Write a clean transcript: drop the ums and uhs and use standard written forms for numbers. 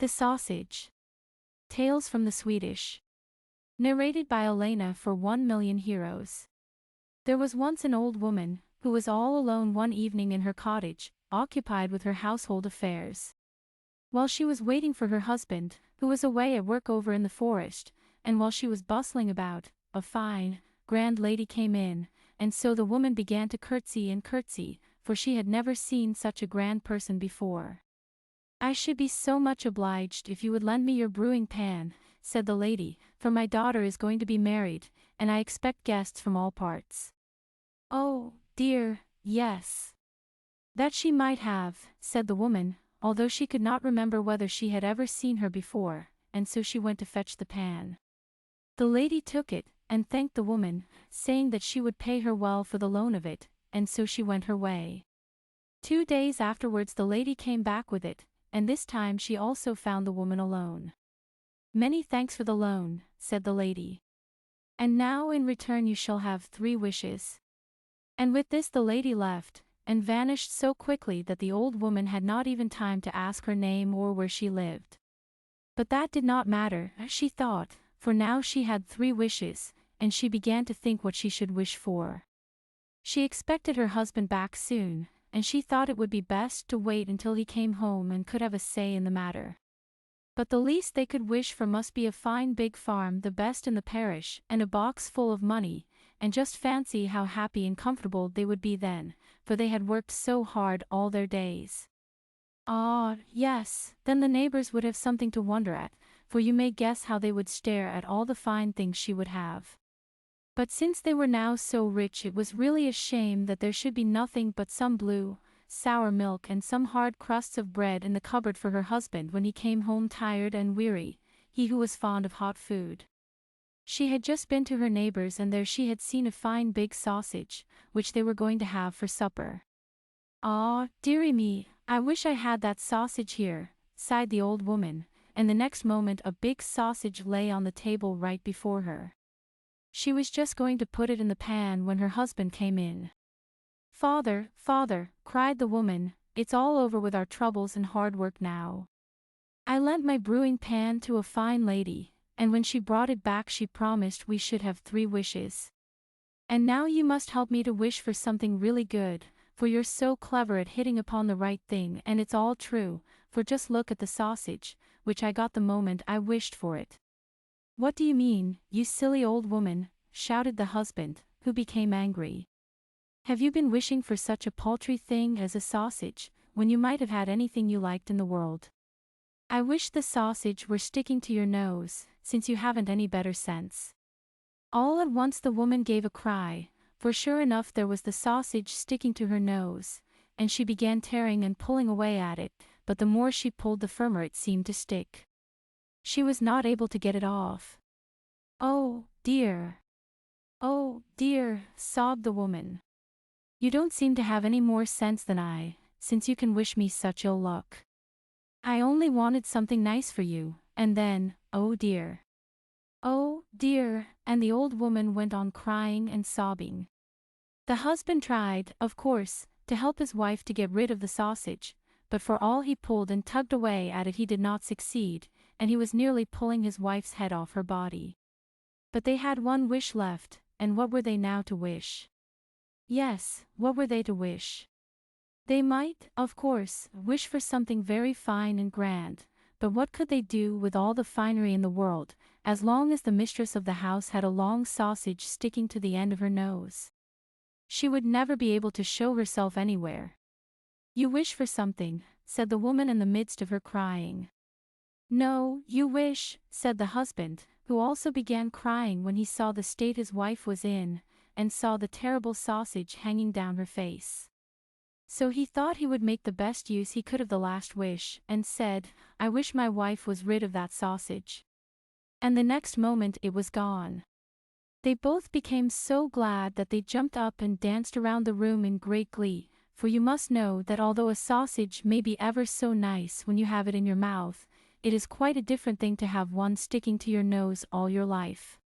The Sausage. Tales from the Swedish. Narrated by Elena for 1,000,000 Heroes. There was once an old woman, who was all alone one evening in her cottage, occupied with her household affairs. While she was waiting for her husband, who was away at work over in the forest, and while she was bustling about, a fine, grand lady came in, and so the woman began to curtsy and curtsy, for she had never seen such a grand person before. "I should be so much obliged if you would lend me your brewing pan," said the lady, "for my daughter is going to be married, and I expect guests from all parts." "Oh, dear, yes. That she might have," said the woman, although she could not remember whether she had ever seen her before, and so she went to fetch the pan. The lady took it, and thanked the woman, saying that she would pay her well for the loan of it, and so she went her way. 2 days afterwards the lady came back with it, and this time she also found the woman alone. "Many thanks for the loan," said the lady. "And now in return you shall have 3 wishes." And with this the lady left, and vanished so quickly that the old woman had not even time to ask her name or where she lived. But that did not matter, she thought, for now she had 3 wishes, and she began to think what she should wish for. She expected her husband back soon, and she thought it would be best to wait until he came home and could have a say in the matter. But the least they could wish for must be a fine big farm, the best in the parish, and a box full of money, and just fancy how happy and comfortable they would be then, for they had worked so hard all their days. Ah, yes, then the neighbors would have something to wonder at, for you may guess how they would stare at all the fine things she would have. But since they were now so rich, it was really a shame that there should be nothing but some blue, sour milk and some hard crusts of bread in the cupboard for her husband when he came home tired and weary, he who was fond of hot food. She had just been to her neighbor's, and there she had seen a fine big sausage, which they were going to have for supper. "Ah, dearie me, I wish I had that sausage here," sighed the old woman, and the next moment a big sausage lay on the table right before her. She was just going to put it in the pan when her husband came in. "Father, father," cried the woman, "it's all over with our troubles and hard work now. I lent my brewing pan to a fine lady, and when she brought it back she promised we should have 3 wishes. And now you must help me to wish for something really good, for you're so clever at hitting upon the right thing, and it's all true, for just look at the sausage, which I got the moment I wished for it." "What do you mean, you silly old woman?" shouted the husband, who became angry. "Have you been wishing for such a paltry thing as a sausage, when you might have had anything you liked in the world? I wish the sausage were sticking to your nose, since you haven't any better sense." All at once the woman gave a cry, for sure enough there was the sausage sticking to her nose, and she began tearing and pulling away at it, but the more she pulled the firmer it seemed to stick. She was not able to get it off. "Oh, dear! Oh, dear!" sobbed the woman. "You don't seem to have any more sense than I, since you can wish me such ill luck. I only wanted something nice for you, and then, oh dear! Oh, dear!" and the old woman went on crying and sobbing. The husband tried, of course, to help his wife to get rid of the sausage, but for all he pulled and tugged away at it he did not succeed, and he was nearly pulling his wife's head off her body. But they had 1 wish left, and what were they now to wish? Yes, what were they to wish? They might, of course, wish for something very fine and grand, but what could they do with all the finery in the world, as long as the mistress of the house had a long sausage sticking to the end of her nose? She would never be able to show herself anywhere. "You wish for something," said the woman in the midst of her crying. "No, you wish," said the husband, who also began crying when he saw the state his wife was in, and saw the terrible sausage hanging down her face. So he thought he would make the best use he could of the last wish, and said, "I wish my wife was rid of that sausage." And the next moment it was gone. They both became so glad that they jumped up and danced around the room in great glee, for you must know that although a sausage may be ever so nice when you have it in your mouth, it is quite a different thing to have one sticking to your nose all your life.